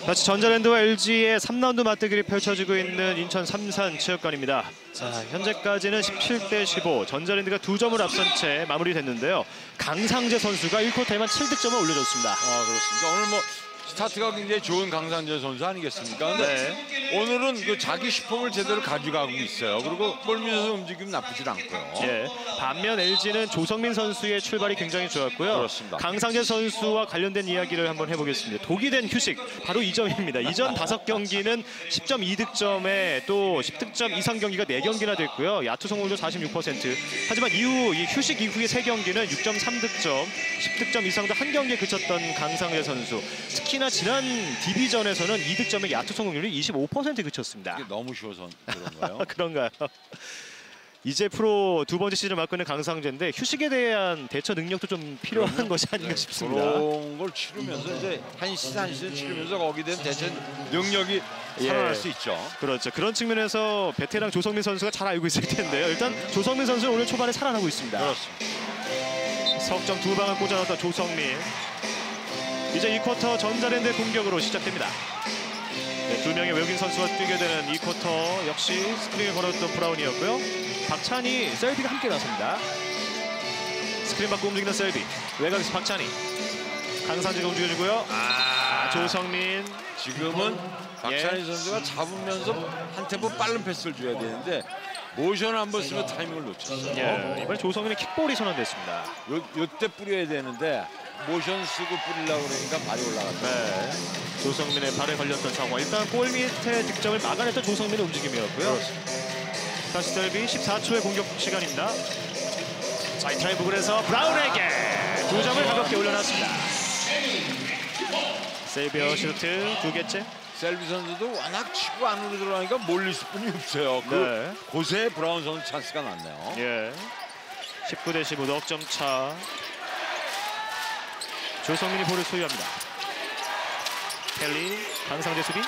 다시 전자랜드와 LG의 3라운드 맞대결이 펼쳐지고 있는 인천 삼산체육관입니다. 자, 현재까지는 17대15, 전자랜드가 2점을 앞선 채 마무리됐는데요. 강상재 선수가 1쿼터에만 7득점을 올려줬습니다. 그렇습니다. 오늘 뭐 스타트가 굉장히 좋은 강상재 선수 아니겠습니까? 근데 오늘은 그 자기 슈퍼를 제대로 가져가고 있어요. 그리고 골밑에서 움직임 나쁘질 않고요. 예. 반면 LG는 조성민 선수의 출발이 굉장히 좋았고요. 그렇습니다. 강상재 선수와 관련된 이야기를 한번 해보겠습니다. 독이 된 휴식, 바로 이 점입니다. 이전 5경기는 10.2득점에 또 10득점 이상 경기가 4경기나 됐고요. 야투 성공률도 46%. 하지만 이후 이 휴식 이후의 3경기는 6.3득점, 10득점 이상도 한 경기에 그쳤던 강상재 선수. 특히나 지난 디비전에서는 2득점의 야투 성공률이 25%에 그쳤습니다. 이게 너무 쉬워서 그런가요? 그런가요? 이제 프로 2번째 시즌을 맡고 있는 강상재인데 휴식에 대한 대처 능력도 좀 필요한 것이 아닌가 싶습니다. 그런 걸 치르면서 이제 한 시즌 치르면서 거기에 대한 대처 능력이 살아날 수 있죠. 그렇죠. 그런 측면에서 베테랑 조성민 선수가 잘 알고 있을 텐데요. 일단 조성민 선수는 오늘 초반에 살아나고 있습니다. 그렇습니다. 석점 2방을 꽂아넣었던 조성민. 이제 2쿼터 전자랜드 공격으로 시작됩니다. 네, 2명의 외국인 선수가 뛰게 되는 2쿼터 역시 스크린을 걸었던 브라운이었고요. 박찬희, 셀비가 함께 나섭니다. 스크린 받고 움직이는 셀비. 외곽에서 박찬희. 강상재가 움직여주고요. 조성민. 지금은 박찬희 선수가 잡으면서 한 템포 빠른 패스를 줘야 되는데 모션을 한번 쓰면 타이밍을 놓쳤어요. 이번에 조성민의 킥볼이 선언됐습니다. 요때 뿌려야 되는데 모션 쓰고 뿌리려고 그러니까 발이 올라갔다. 조성민의 발에 걸렸던 상황. 일단 골 밑에 득점을 막아냈던 조성민의 움직임이었고요. 그렇습니다. 다시 셀비 14초의 공격 시간입니다. 자, 이 트라이브글에서 브라운에게 2점을 가볍게 올려놨습니다. 셀비어 슈트 2개째. 셀비 선수도 워낙 치고 안으로 들어가니까 몰릴 수뿐이 없어요. 곳에 브라운 선수 찬스가 났네요. 19대15 넉점 차. 조성민이 볼을 소유합니다. 켈리, 강상재 수비.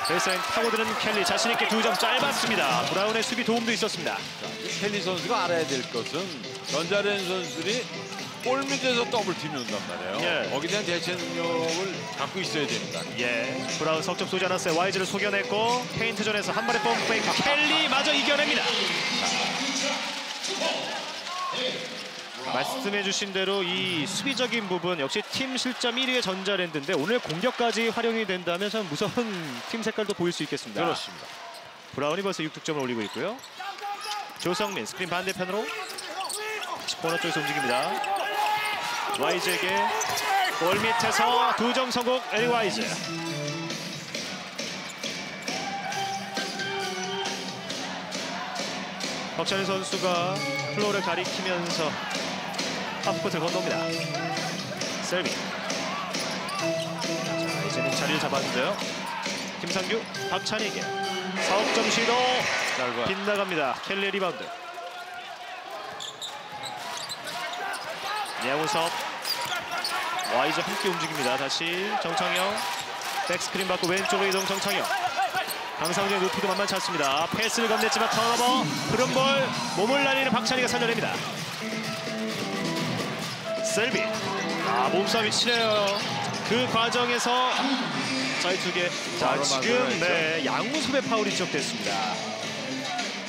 베이스라인 파고드는 켈리, 자신있게 2점 짧았습니다. 브라운의 수비 도움도 있었습니다. 켈리 선수가 알아야 될 것은 전자랜드 선수들이 골 밑에서 더블팀이 온단 말이에요. 거기에 대한 대체 능력을 갖고 있어야 됩니다. 브라운 석점 쏘지 않았어요. 와이즈를 속여냈고 페인트존에서 한 발의 펌페이크. 켈리마저 이겨냅니다. 말씀해주신 대로 이 수비적인 부분 역시 팀 실점 1위의 전자랜드인데 오늘 공격까지 활용이 된다면 참 무서운 팀 색깔도 보일 수 있겠습니다. 그렇습니다. 브라운이 벌써 6득점을 올리고 있고요. 조성민 스크린 반대편으로 코너 쪽에서 움직입니다. 와이즈에게 골 밑에서 2점 성공. 엘 와이즈. 박찬희 선수가 플로어를 가리키면서 하프코트를 건너옵니다. 셀비. 자, 이제는 자리를 잡았는데요. 김상규, 박찬희에게 4점 시도 빗나갑니다. 켈리의 리바운드. 양우섭, 와이즈 함께 움직입니다. 다시 정창영, 백스크린 받고 왼쪽으로 이동. 정창영. 강상재의 높이도 만만치 않습니다. 패스를 건넸지만 턴오버, 흐름볼, 몸을 날리는 박찬희가 살려냅니다. 셀비. 몸싸움이 치네요. 그 과정에서 자, 이 2개. 자, 지금 양우섭의 파울이 지적됐습니다.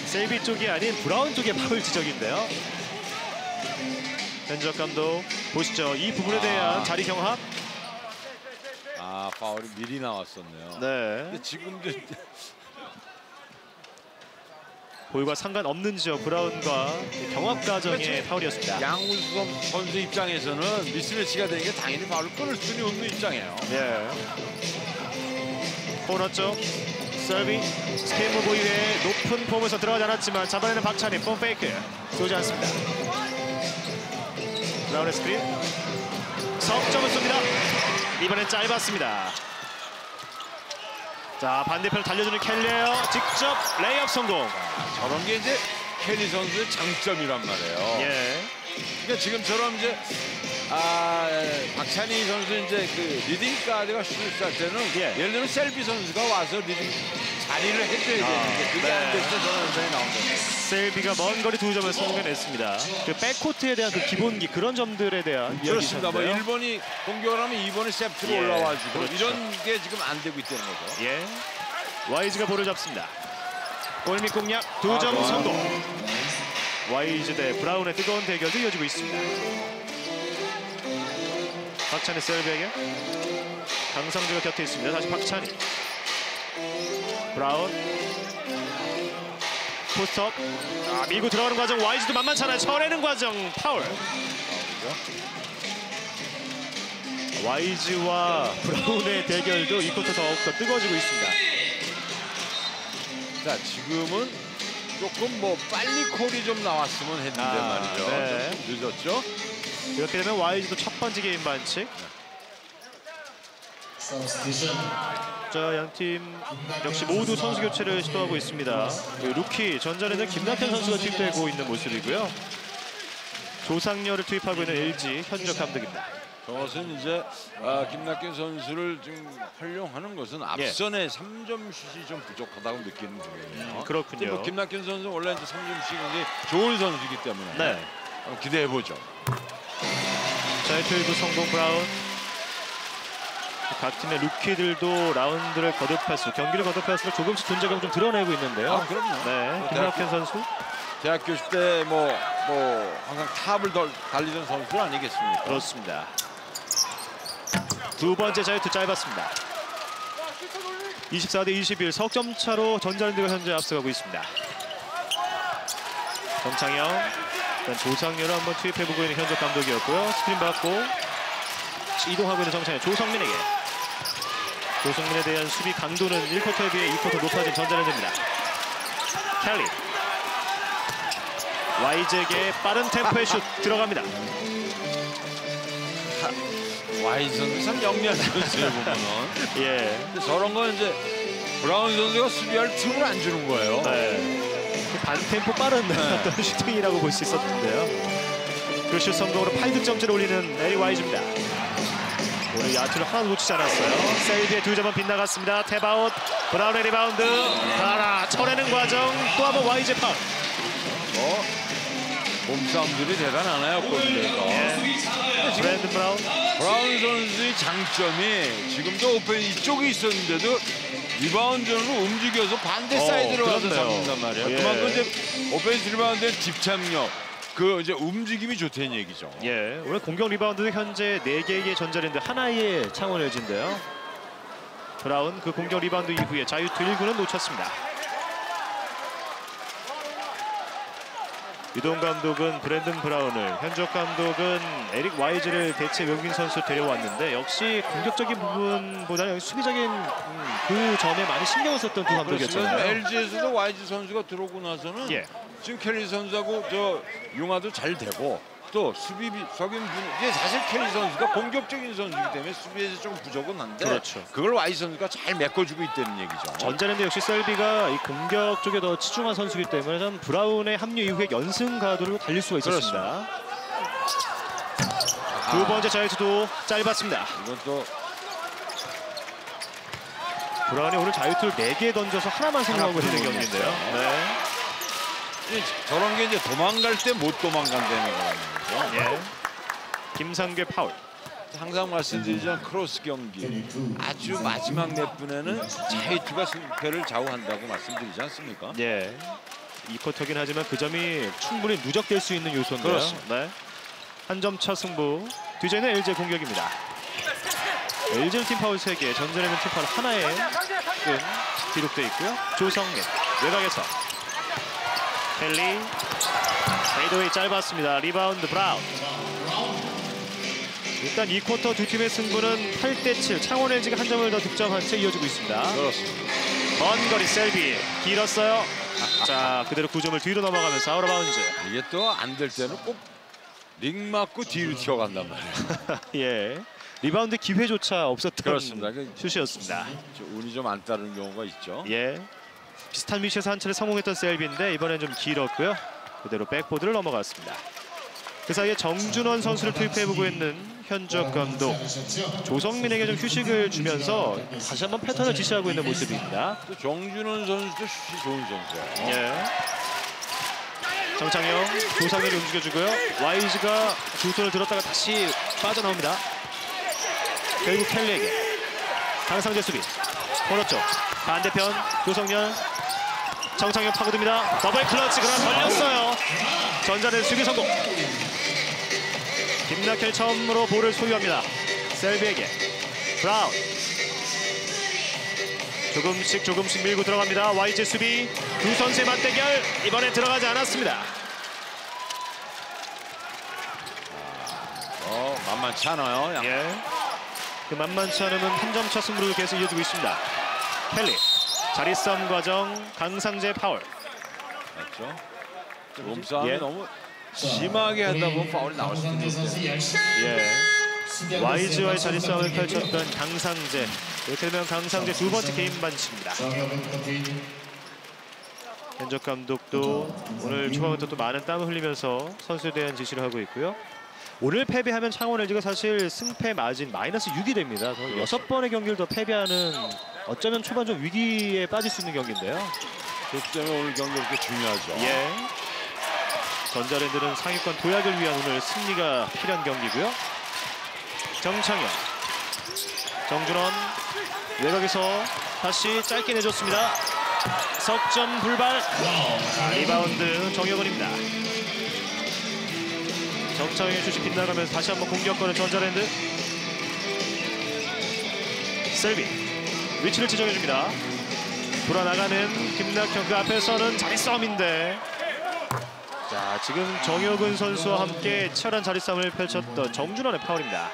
셀비 쪽이 아닌 브라운 쪽의 파울 지적인데요. 현지혁 감독 보시죠. 이 부분에 대한 자리 경합. 파울이 미리 나왔었네요. 근데 지금도 볼과 상관없는 지역 브라운과 경합 과정의 파울이었습니다. 양우섭 선수 입장에서는 미스매치가 되는 게 당연히 파울을 끊을 수는 없는 입장이에요. 코너 쪽 서비 스케이트 보이에 높은 폼에서 들어가지 않았지만 잡아내는 박찬희. 폼페이크 쏘지 않습니다. 브라운의 스크린 석점을 쏩니다. 이번엔 짧았습니다. 자, 반대편을 달려주는 켈리예요. 직접 레이업 성공. 저런 게 이제 켈리 선수의 장점이란 말이에요. 그러니까 지금처럼 이제 박찬희 선수 이제 그 리딩 가드가 슛을 쏠 때는 예를 들면 셀비 선수가 와서 리딩 발휘를 해줘야 되는데 그게 안 돼서 저는 연상이 나온 겁니다. 셀비가 먼 거리 2점을 성공해냈습니다. 그 백코트에 대한 그 기본기 그런 점들에 대한 그렇습니다. 뭐 이야기셨는데요. 1번이 공격을 하면 2번이 세트로 예, 올라와주고 그렇죠. 이런 게 지금 안 되고 있다는 거죠. 예, 와이즈가 볼을 잡습니다. 골밑 공략 2점 성공. 와이즈 대 브라운의 뜨거운 대결도 이어지고 있습니다. 박찬희 셀비에게 강상주가 곁에 있습니다. 다시 박찬희. 브라운 포스트업. 밀고 들어가는 과정 와이즈도 만만찮아요. 쳐내는 과정 파울. 와이즈와 브라운의 대결도 이 쿼터 더욱더 뜨거워지고 있습니다. 자, 지금은 조금 뭐 빨리 콜이 좀 나왔으면 했는데 말이죠. 네. 좀 늦었죠. 이렇게 되면 와이즈도 첫 번째 게임 반칙. 자, 양팀 역시 모두 선수 교체를 시도하고 있습니다. 루키 전자랜드 김낙현 선수가 투입되고 있는 모습이고요. 조상렬을 투입하고 있는 LG 현적 감독입니다. 저것은 이제 김낙현 선수를 지금 활용하는 것은 앞선의 3점 슛이 좀 부족하다고 느끼는 중이에요. 그렇군요. 뭐 김낙현 선수 원래 이제 3점 슛이 굉장히 좋은 선수이기 때문에 네. 기대해 보죠. 자, 12 성공 브라운. 각 팀의 루키들도 라운드를 거듭할수록 경기를 거듭할수록 조금씩 존재감을 좀 드러내고 있는데요. 그럼요. 네, 김낙현 선수. 대학교 때 뭐 항상 탑을 달리던 선수 아니겠습니까? 그렇습니다. 두 번째 자유투 짧았습니다. 24대 21 석점 차로 전자랜드가 현재 앞서가고 있습니다. 정창영, 일단 조상렬을 한번 투입해보고 있는 현적 감독이었고요. 스크린 받고 이동하고 있는 정창영, 조성민에게. 조성민에 대한 수비 강도는 1쿼터에 비해 2쿼터 높아진 전자랜드입니다. 켈리. 와이즈에게 빠른 템포의 슛 들어갑니다. 와이즈 선수 참 영리한 선수예요 보면은. 예. 근데 저런 건 이제 브라운 선수가 수비할 틈을 안 주는 거예요. 네. 반템포 빠른 어떤 슈팅이라고 볼 수 있었는데요. 그 슛 성공으로 8득점째를 올리는 에리 와이즈입니다. 오늘 야투를 하나도 놓치지 않았어요. 세이드의 2점은 빗나갔습니다. 탭아웃. 브라운의 리바운드. 가라 쳐내는 과정. 또 한번 와이즈 파울. 몸싸움들이 대단하네요. 골대가. 브랜든 브라운. 브라운 선수의 장점이 지금도 오펜 이쪽에 있었는데도 리바운드는 움직여서 반대 사이드로 가서 그렇네요. 잡는단 말이에요. 예. 그만큼 이제 오펜스 리바운드의 집착력, 그 이제 움직임이 좋다는 얘기죠. 예, 오늘 공격 리바운드도 현재 4개의 전자랜드 하나의 창원 LG인데요. 브라운 그 공격 리바운드 이후에 자유투 1구는 놓쳤습니다. 유동 감독은 브랜든 브라운을, 현적 감독은 에릭 와이즈를 대체 외국인 선수 데려왔는데 역시 공격적인 부분보다는 수비적인 그 점에 많이 신경을 썼던 두 감독이었잖아요. LG에서도 와이즈 선수가 들어오고 나서는 예. 지금 켈리 선수하고 저 융화도 잘 되고 또 수비적인 이게 사실 켈리 선수가 공격적인 선수이기 때문에 수비에서 좀 부족은 한데 그렇죠. 그걸 와이즈 선수가 잘 메꿔주고 있다는 얘기죠. 전자랜드 역시 셀비가 이 공격 쪽에 더 치중한 선수이기 때문에 좀 브라운의 합류 이후에 연승 가도로 달릴 수가 있었습니다. 두 번째 자유투도 짧았습니다. 이것도 브라운이 오늘 자유투를 4개 던져서 하나만 성공하고 있는 경기인데요. 네. 저런 게 이제 도망갈 때 못 도망간다는 거라는 거죠. 예. 김상규의 파울. 항상 말씀드리지만 크로스 경기 아주 마지막 몇 분에는 자유투가 승패를 좌우한다고 말씀드리지 않습니까? 예. 2쿼터긴 하지만 그 점이 충분히 누적될 수 있는 요소인데요. 그렇습니다. 네. 한 점 차 승부. 뒤져는 LG의 공격입니다. LG는 팀 파울 3개, 전자랜드는 팀 파울 하나에 기록돼 있고요. 조성민 외곽에서 켈리 페이드웨이 짧았습니다. 리바운드 브라운. 일단 2쿼터 두 팀의 승부는 8대7. 창원 LG가 한 점을 더 득점한 채 이어지고 있습니다. 그렇습니다. 먼 거리 셀비 길었어요. 자, 그대로 9점을 뒤로 넘어가면서 아웃 오브 바운즈. 이게 또 안 될 때는 꼭 링 맞고 뒤로 튀어간단 말이에요. 예. 리바운드 기회조차 없었던 그렇습니다. 슛이었습니다. 운이 좀 안 따르는 경우가 있죠. 예. 비슷한 위치에서 한 차례 성공했던 셀비인데 이번엔 좀 길었고요. 그대로 백보드를 넘어갔습니다. 그 사이에 정준원 선수를 투입해보고 있는 현주엽 감독 조성민에게 좀 휴식을 주면서 다시 한번 패턴을 지시하고 있는 모습입니다. 또 정준원 선수도 슛이 좋은 선수예요. 예. 정창영, 조상일이 움직여주고요. 와이즈가 두 손을 들었다가 다시 빠져나옵니다. 결국 켈리에게 강상재 수비. 코너 쪽 반대편 조성년, 정창영 파고듭니다. 더블 클러치 그러나 걸렸어요. 전자랜드 수비 성공. 김낙현이 처음으로 볼을 소유합니다. 셀비에게 브라운. 조금씩 밀고 들어갑니다. YG 수비 두 선수의 맞대결 이번에 들어가지 않았습니다. 만만치 않아요. 예. 그 만만치 않으면 한 점 차 승부로 계속 이어지고 있습니다. 켈리 자리 싸움 과정 강상재 파울. 맞죠? 몸싸움이 예. 너무 심하게 하다 보면 파울이 나올 수도 있는데. 예. YG와의 자리 싸움을 펼쳤던 강상재. 이렇게 되면 강상재 두 번째 개인 반칙입니다. 현적 감독도 오늘 초반부터 또 많은 땀을 흘리면서 선수에 대한 지시를 하고 있고요. 오늘 패배하면 창원 LG가 사실 승패 마진 마이너스 6이 됩니다. 6번의 경기를 더 패배하는 어쩌면 초반 좀 위기에 빠질 수 있는 경기인데요. 그렇기 때문에 오늘 경기 그렇게 중요하죠. 예. 전자랜드는 상위권 도약을 위한 오늘 승리가 필요한 경기고요. 정창현, 정준원 외곽에서 다시 짧게 내줬습니다. 석점 불발. 리바운드 정혁원입니다. 정창현의 슛이 빗나가면서 다시 한번 공격권을 전자랜드. 셀비 위치를 지정해줍니다. 돌아나가는 김낙현, 그 앞에서는 자리 싸움인데, 자 지금 정혁은 선수와 함께 치열한 자리 싸움을 펼쳤던 정준원의 파울입니다.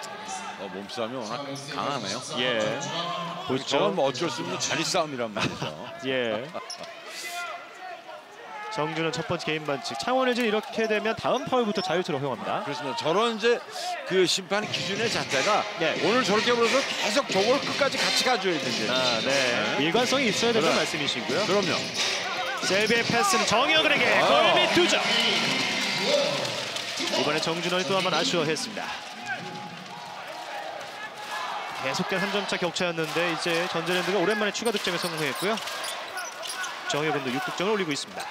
몸싸움이 워낙 강하네요. 예, 보시죠. 저건 뭐 어쩔 수 없는 자리 싸움이란 말이죠. 예. 정준원 첫 번째 개인 반칙. 창원 LG는 이렇게 되면 다음 파울부터 자유투를 허용합니다. 그렇습니다. 저런 이제 그 심판 기준의 잣대가 예. 오늘 저렇게 불어서 계속 저걸 끝까지 같이 가줘야 된대. 아, 네. 일관성이 있어야 된다는 그래. 말씀이시고요. 그럼요. 셀비의 패스는 정혁은에게 골밑 2점. 이번에 정준원이 또 한번 아쉬워했습니다. 계속된 한 점차 격차였는데 이제 전자랜드가 오랜만에 추가 득점에 성공했고요. 정혁은도 6득점을 올리고 있습니다.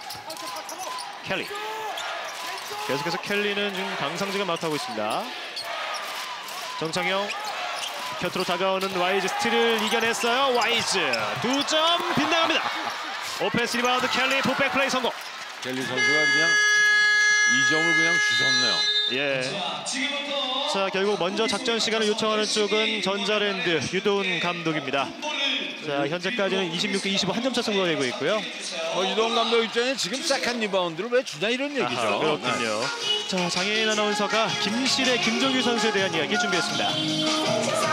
켈리. 계속해서 켈리는 지금 강상재가 마크하고 있습니다. 정창영. 곁으로 다가오는 와이즈 스틸을 이겨냈어요. 와이즈 2점 빗나갑니다. 오펜스 리바운드 켈리 풋백 플레이 성공. 켈리 선수가 그냥 2점을 그냥 주셨네요. 예. 자 결국 먼저 작전 시간을 요청하는 쪽은 전자랜드 유도훈 감독입니다. 자 현재까지는 26대 25 한 점 차 승부가 되고 있고요. 유동 감독 입장에 지금 세컨 리바운드를 왜 주냐 이런 얘기죠. 아하, 그렇군요. 자 장애인 아나운서가 김실의 김종규 선수에 대한 이야기 준비했습니다.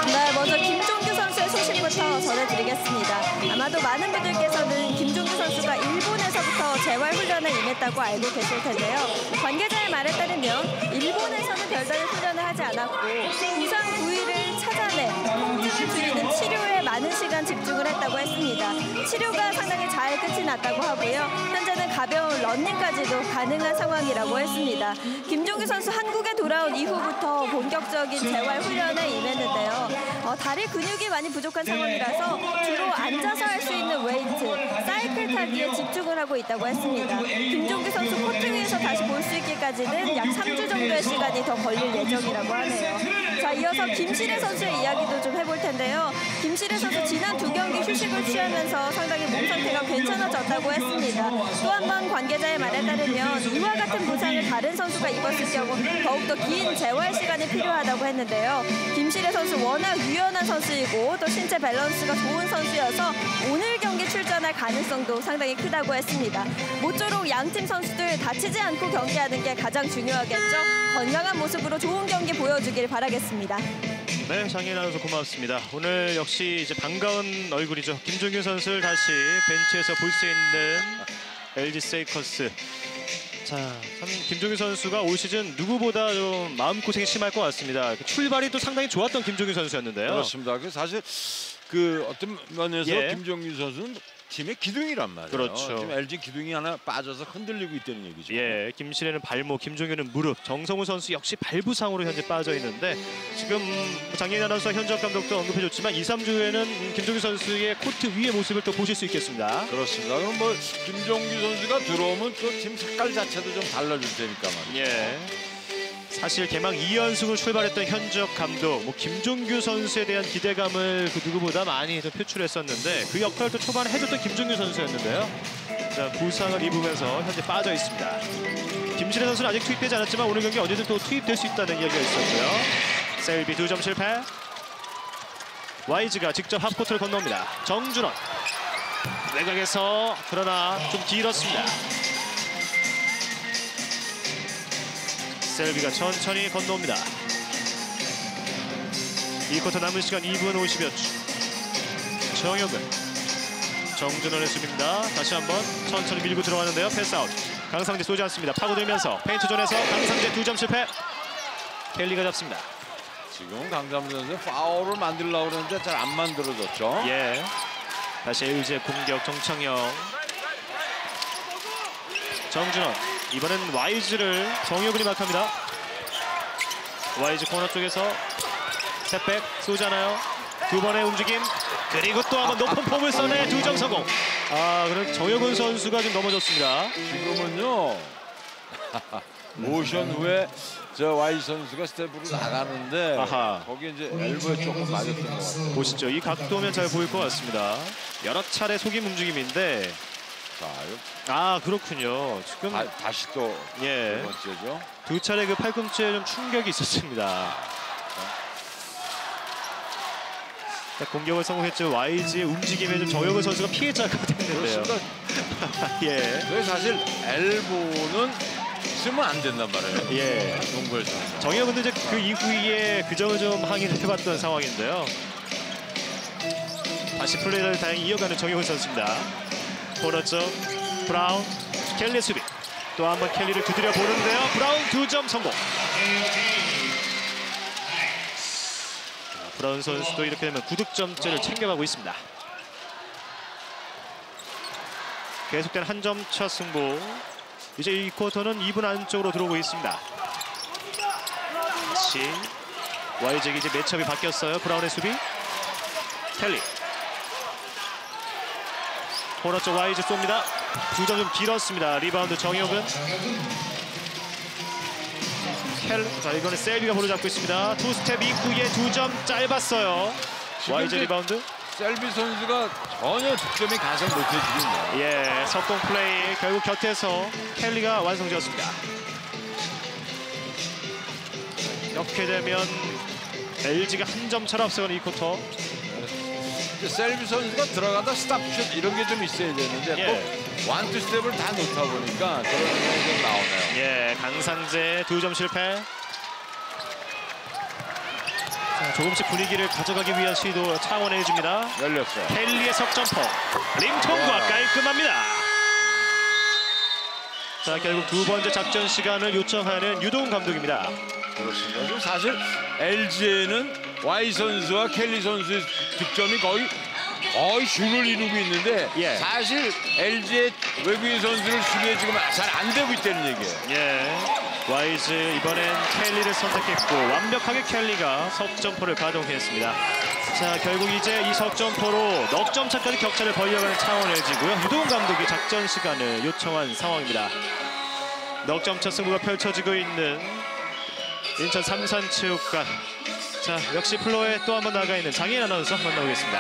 네, 먼저 김종규 선수의 소식부터 전해드리겠습니다. 아마도 많은 분들께서는 김종규 선수가 일본에서부터 재활훈련에 임했다고 알고 계실 텐데요. 관계자의 말에 따르면 일본에서는 별다른 훈련을 하지 않았고 부상 부위를 찾아내 통증을 줄이는 치료에 많은 시간 집중을 했다고 했습니다. 치료가 상당히 잘 끝이 났다고 하고요. 현재는 가벼운 러닝까지도 가능한 상황이라고 했습니다. 김종규 선수 한국에 돌아온 이후부터 본격적인 재활훈련에 임했는데요. 다리 근육이 많이 부족한 상황이라서 주로 앉아서 할 수 있는 웨이트, 사이클 타기에 집중을 하고 있다고 했습니다. 김종규 선수 코트 위에서 다시 볼 수 있기까지는 약 3주 정도의 시간이 더 걸릴 예정이라고 하네요. 자, 이어서 김실애 선수의 이야기도 좀 해볼 텐데요. 김실애 선수 지난 2경기 휴식을 취하면서 상당히 몸 상태가 괜찮아졌다고 했습니다. 또 한 번 관계자의 말에 따르면 이와 같은 부상을 다른 선수가 입었을 경우 더욱더 긴 재활 시간이 필요하다고 했는데요. 김실애 선수 워낙 유연한 선수이고 또 신체 밸런스가 좋은 선수여서 오늘 경기 출전할 가능성도 상당히 크다고 했습니다. 모쪼록 양팀 선수들 다치지 않고 경기하는 게 가장 중요하겠죠. 건강한 모습으로 좋은 경기 보여주길 바라겠습니다. 네, 장애인 아나운서 고맙습니다. 오늘 역시 이제 반가운 얼굴이죠. 김종규 선수를 다시 벤치에서 볼 수 있는 LG 세이커스. 자, 참 김종규 선수가 올 시즌 누구보다 좀 마음고생이 심할 것 같습니다. 출발이 또 상당히 좋았던 김종규 선수였는데요. 그렇습니다. 사실 그 어떤 면에서 예. 김종규 선수는 팀의 기둥이란 말이에요. 그렇죠. 지금 LG 기둥이 하나 빠져서 흔들리고 있다는 얘기죠. 예, 김신혜는 발목, 김종규는 무릎, 정성우 선수 역시 발부상으로 현재 빠져 있는데 지금 장예인 아나운서 현역 감독도 언급해줬지만 2, 3주 후에는 김종규 선수의 코트 위의 모습을 또 보실 수 있겠습니다. 그렇습니다. 그럼 뭐 김종규 선수가 들어오면 또 팀 색깔 자체도 좀 달라질 테니까 말이죠. 예. 사실 개막 2연승으로 출발했던 현역 감독, 김종규 선수에 대한 기대감을 그 누구보다 많이 좀 표출했었는데 그 역할도 초반에 해줬던 김종규 선수였는데요. 자, 부상을 입으면서 현재 빠져 있습니다. 김신혜 선수는 아직 투입되지 않았지만 오늘 경기 언제든 또 투입될 수 있다는 이야기가 있었고요. 셀비 2점 실패. 와이즈가 직접 하프코트를 건너옵니다. 정준원 외곽에서 그러나 좀 길었습니다. 셀비가 천천히 건너옵니다. 2쿼터 남은 시간 2분 50여 초. 정혁은 정준원의 수비입니다. 다시 한번 천천히 밀고 들어가는데요. 패스아웃. 강상재 쏘지 않습니다. 파고들면서 페인트존에서 강상재 2점 실패. 켈리가 잡습니다. 지금 강상재 선수 파울을 만들려고 그러는데 잘 안 만들어졌죠. 예. 다시 LG의 공격 정창영. 정준원. 이번엔 와이즈를 정혁은이 막합니다. 와이즈 코너 쪽에서 스텝백 쏘잖아요. 두 번의 움직임. 그리고 또 한 번 높은 폼을 써내 2점 성공. 아, 그럼 정혁은 선수가 지금 넘어졌습니다. 지금은요. 모션 후에 저 와이즈 선수가 스텝으로 나가는데 아하. 거기에 이제 엘보에 조금 맞았던 것 같아요. 보시죠. 이 각도면 잘 보일 것 같습니다. 여러 차례 속임 움직임인데. 자, 아, 그렇군요. 지금 다시 또 두 예, 번째죠. 두 차례 그 팔꿈치에 좀 충격이 있었습니다. 자, 공격을 성공했죠. YG의 움직임에 좀 정혁은 선수가 피해자가 됐는데요. 그렇습니다. 예, 그래서 사실 엘보는 쓰면 안 된단 말이에요. 예. 농구에서. 정혁은도 이제 그 이후에 그 점을 좀 항의를 해봤던 상황인데요. 다시 플레이를 다행히 이어가는 정혁은 선수입니다. 코너 쪽 브라운, 켈리 수비. 또 한 번 켈리를 두드려 보는데요. 브라운 2점 성공. 브라운 선수도 이렇게 되면 9득점째를 챙겨가고 있습니다. 계속된 한 점 차 승부. 이제 이 쿼터는 2분 안쪽으로 들어오고 있습니다. 다시 YG에게 이제 매첩이 바뀌었어요. 브라운의 수비. 켈리. 코너 쪽 YG 쏩니다. 2점 좀 길었습니다. 리바운드 정혁은. 자, 이거는 셀비가 볼을 잡고 있습니다. 투 스텝 이후에 2점 짧았어요. YG 리바운드. 셀비 선수가 전혀 득점이 가서 못해주겠네요. 예, 석공 플레이 결국 곁에서 켈리가 완성되었습니다. 이렇게 되면 LG가 한 점 차로 앞서가는 이 쿼터. 셀비 선수가 들어가다 스탑슛 이런 게 좀 있어야 되는데 예. 또 완투 스텝을 다 놓다 보니까 그런 상황이 좀 나오네요. 예, 강상재 2점 실패. 자, 조금씩 분위기를 가져가기 위한 시도 차원에 해줍니다. 열렸어요. 켈리의 석점포. 림 통과 깔끔합니다. 자, 결국 두 번째 작전 시간을 요청하는 유동 감독입니다. 그렇습니다. 지금 사실 LG에는 Y 선수와 켈리 선수의 득점이 거의 줄을 이루고 있는데 예. 사실 LG의 외국인 선수를 수비에 지금 잘 안 되고 있다는 얘기예요. 예, 와이즈 이번엔 켈리를 선택했고 완벽하게 켈리가 석점포를 가동했습니다. 자, 결국 이제 이 석점포로 넉 점 차까지 격차를 벌려가는 차원 LG고요. 유동 감독이 작전 시간을 요청한 상황입니다. 넉 점 차 승부가 펼쳐지고 있는 인천 삼산체육관. 자, 역시 플로어에 또 한 번 나가 있는 장혜인 아나운서 만나보겠습니다.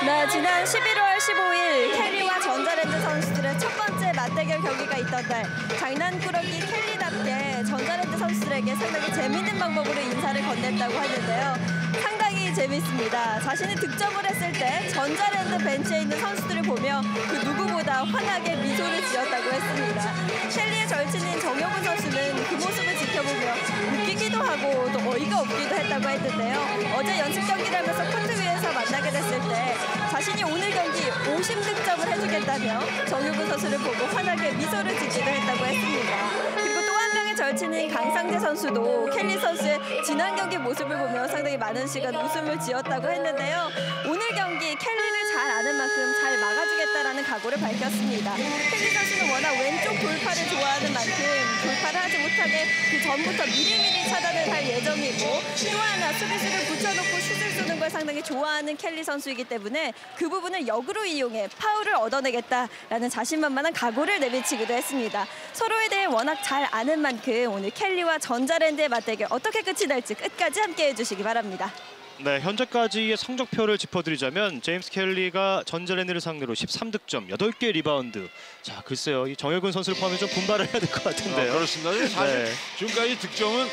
네, 지난 11월 15일 켈리와 전자랜드 선수들의 첫 번째 맞대결 경기가 있던 날, 장난꾸러기 켈리답게 전자랜드 선수들에게 상당히 재밌는 방법으로 인사를 건넸다고 하는데요. 상당히 재밌습니다. 자신이 득점을 했을 때 전자랜드 벤치에 있는 선수들을 보며 그 누구보다 환하게 미소를 지었다고 했습니다. 켈리의 절친인 정혁은 선수는 그 모습을 지켜보며 웃기기도 하고 또 어이가 없기도 했다고 했는데요. 어제 연습 경기를 하면서 코트 위에서 만나게 됐을 때 자신이 오늘 경기 50득점을 해주겠다며 정혁은 선수를 보고 환하게 미소를 짓기도 했다고 했습니다. 그리고 또 한 명의 절친인 강상재 선수도 켈리 선수의 지난 경기 모습을 보며 상당히 많은 시간 웃음을 지었다고 했는데요. 오늘 경기 켈리를 잘 아는 만큼 잘 막아주겠다라는 각오를 밝혔습니다. 켈리 선수는 워낙 왼쪽 돌파를 좋아하는 만큼 돌파를 하지 못하게 그 전부터 미리미리 차단을 할 예정이고, 또 하나 수비수를 붙여놓고 슛을 쏘는 걸 상당히 좋아하는 켈리 선수이기 때문에 그 부분을 역으로 이용해 파울을 얻어내겠다라는 자신만만한 각오를 내비치기도 했습니다. 서로에 대해 워낙 잘 아는 만큼 오늘 켈리와 전자랜드의 맞대결 어떻게 끝이 날지 끝까지 함께해 주시기 바랍니다. 네, 현재까지의 성적표를 짚어드리자면 제임스 켈리가 전자랜드를 상대로 13득점, 8개 리바운드. 자, 글쎄요, 이 정혁근 선수를 포함해 좀 분발을 해야 될 것 같은데요. 그렇습니다. 사실 네. 지금까지 득점은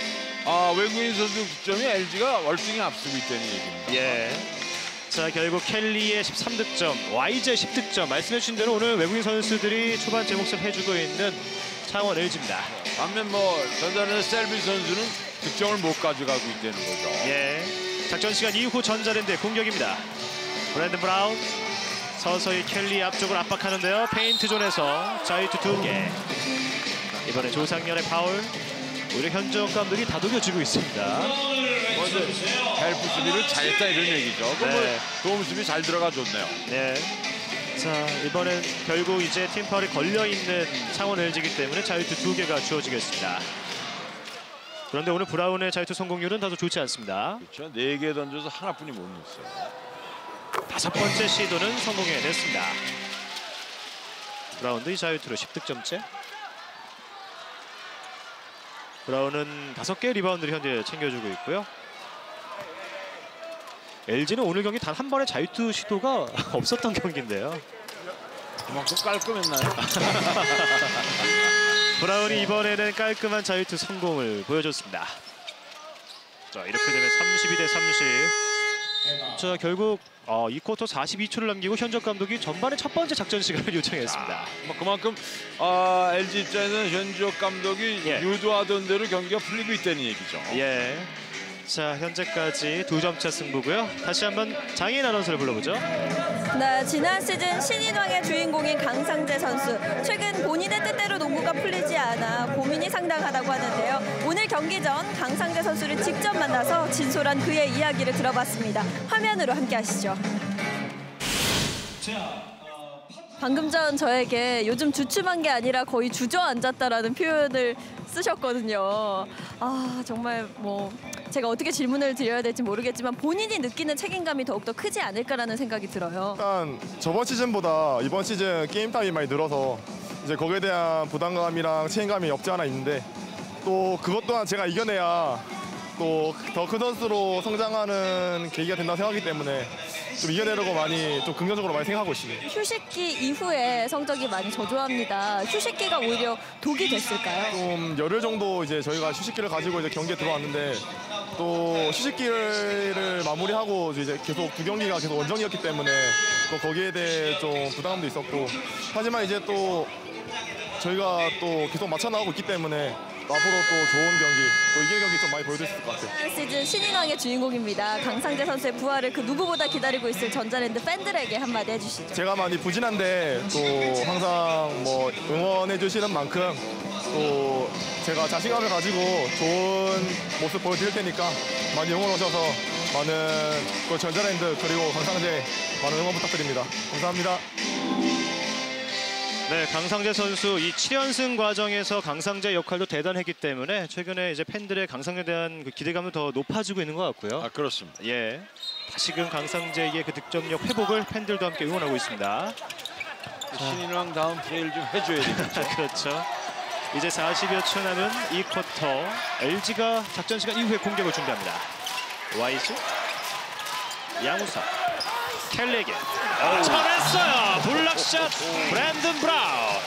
외국인 선수 득점이 LG가 월등히 앞서고 있다는 얘기입니다. 예. 자, 결국 켈리의 13득점, YJ 10득점. 말씀해주신 대로 오늘 외국인 선수들이 초반 제 몫을 해주고 있는 창원 LG입니다. 반면 전자랜드 셀비 선수는 득점을 못 가져가고 있다는 거죠. 예. 작전 시간 이후 전자랜드의 공격입니다. 브랜든 브라운 서서히 켈리 앞쪽을 압박하는데요. 페인트 존에서 자유투 2개. 이번에 조상렬의 파울. 오히려 현정 감독이 다독여주고 있습니다. 먼저 헬프 수비를 잘했다 이런 얘기죠. 네. 도움 수비 잘 들어가 줬네요. 네. 자, 이번엔 결국 이제 팀 파울이 걸려있는 창원 LG이기 때문에 자유투 2개가 주어지겠습니다. 그런데 오늘 브라운의 자유투 성공률은 다소 좋지 않습니다. 그렇죠. 4개 던져서 하나뿐이 못 넣었어요. 5번째 시도는 성공해냈습니다. 브라운도 이 자유투로 10득점째. 브라운은 5개의 리바운드를 현재 챙겨주고 있고요. LG는 오늘 경기 단 한 번의 자유투 시도가 없었던 경기인데요. 그만큼 깔끔했나요? 브라운이 이번에는 깔끔한 자유투 성공을 보여줬습니다. 자, 이렇게 되면 32대 30. 자, 결국 이 쿼터 42초를 남기고 현적 감독이 전반의 첫 번째 작전 시간을 요청했습니다. 그만큼 LG 입장에서는 현지혁 감독이 예. 유도하던 대로 경기가 풀리고 있다는 얘기죠. 예. 자, 현재까지 2점차 승부고요. 다시 한번 장인 아나운서를 불러보죠. 네, 지난 시즌 신인왕의 주인공인 강상재 선수. 최근 본인의 뜻대로 농구가 풀리지 않아 고민이 상당하다고 하는데요. 오늘 경기 전 강상재 선수를 직접 만나서 진솔한 그의 이야기를 들어봤습니다. 화면으로 함께 하시죠. 방금 전 저에게 요즘 주춤한 게 아니라 거의 주저앉았다라는 표현을 쓰셨거든요. 정말 제가 어떻게 질문을 드려야 될지 모르겠지만 본인이 느끼는 책임감이 더욱더 크지 않을까라는 생각이 들어요. 일단 저번 시즌보다 이번 시즌 게임 타임이 많이 늘어서 이제 거기에 대한 부담감이랑 책임감이 없지 않아 있는데, 또 그것 또한 제가 이겨내야 또 더 큰 선수로 성장하는 계기가 된다고 생각하기 때문에 좀 이겨내려고 좀 긍정적으로 많이 생각하고 있습니다. 휴식기 이후에 성적이 많이 저조합니다. 휴식기가 오히려 독이 됐을까요? 좀 열흘 정도 이제 저희가 휴식기를 가지고 이제 경기에 들어왔는데, 또 휴식기를 마무리하고 이제 계속 2경기가 계속 원정이었기 때문에 또 거기에 대해 좀 부담감도 있었고, 하지만 이제 또 저희가 또 계속 맞춰 나가고 있기 때문에 또 앞으로 또 좋은 경기, 또 이길 경기 좀 많이 보여줄 수 있을 것 같아요. 시즌 신인왕의 주인공입니다. 강상재 선수의 부활을 그 누구보다 기다리고 있을 전자랜드 팬들에게 한마디 해주시죠. 제가 많이 부진한데 또 항상 응원해 주시는 만큼 또 제가 자신감을 가지고 좋은 모습 보여드릴 테니까 많이 응원 오셔서 많은 또 전자랜드 그리고 강상재 많은 응원 부탁드립니다. 감사합니다. 네, 강상재 선수 이 7연승 과정에서 강상재 역할도 대단했기 때문에 최근에 이제 팬들의 강상재에 대한 그 기대감도 더 높아지고 있는 것 같고요. 그렇습니다. 예, 다시금 강상재의 그 득점력 회복을 팬들도 함께 응원하고 있습니다. 신인왕 다음 플레이를 좀 해줘야 되겠죠. 그렇죠. 이제 40여 초 남은 이 쿼터 LG가 작전 시간 이후에 공격을 준비합니다. 와이즈, 양우석, 켈리에게 쳐냈어요. 블락샷 브랜든 브라운.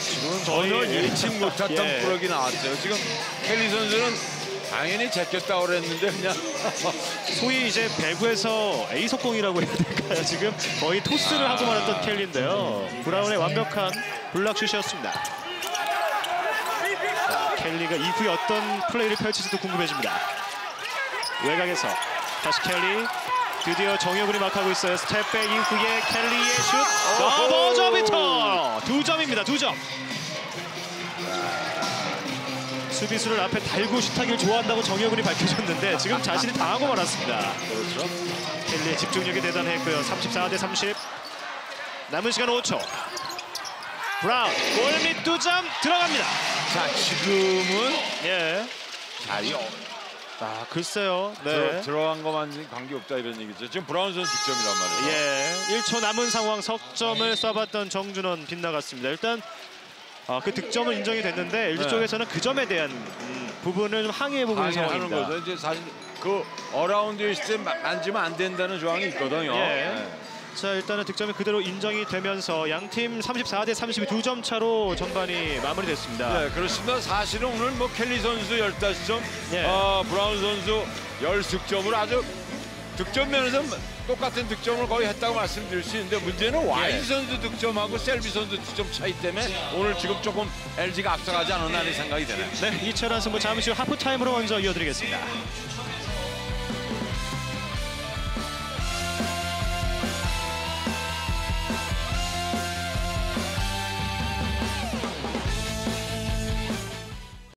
지금 전혀 예측 못했던 예. 블럭이 나왔어요. 지금 켈리 선수는 당연히 제꼈다고 그랬는데 그냥 소위 이제 배구에서 A 속공이라고 해야 될까요? 지금 거의 토스를 하고 말았던 켈리인데요. 브라운의 완벽한 블락슛이었습니다. 자, 켈리가 이후에 어떤 플레이를 펼칠지도 궁금해집니다. 외곽에서 다시 켈리, 드디어 정혁은이 막하고 있어요. 스텝백 이후에 켈리의 슛, 더블 저비터 2점입니다. 2점. 수비수를 앞에 달고 슛하기를 좋아한다고 정혁은이 밝혀졌는데 지금 자신이 당하고 말았습니다. 그렇죠. 켈리의 집중력이 대단했고요. 34대 30. 남은 시간 5초. 브라운 골밑 2점 들어갑니다. 자, 지금은 예. 자이 아 글쎄요. 네. 들어간 것만 관계없다 이런 얘기죠. 지금 브라운 선수 득점이란 말이에요. 예. 1초 남은 상황 석점을 쏴봤던 정준원 빗나갔습니다. 일단 그 득점은 인정이 됐는데 LG 네. 쪽에서는 그 점에 대한 부분을 좀 항의해보고 있는 하는 상황입니다. 거죠. 이제 사실 그 어라운드에 있을 때 만지면 안 된다는 조항이 있거든요. 예. 네. 자 일단은 득점이 그대로 인정이 되면서 양팀 34대 32 2점 차로 전반이 마무리됐습니다. 네, 그렇습니다. 사실은 오늘 뭐 켈리 선수 15점, 예. 브라운 선수 10득점으로 아주 득점 면에서 똑같은 득점을 거의 했다고 말씀드릴 수 있는데 문제는 와인 선수 득점하고 셀비 선수 득점 차이 때문에 오늘 지금 조금 LG가 앞서가지 않았나 하는 생각이 드네요. 네, 이철한 승부 잠시 후 하프타임으로 먼저 이어드리겠습니다.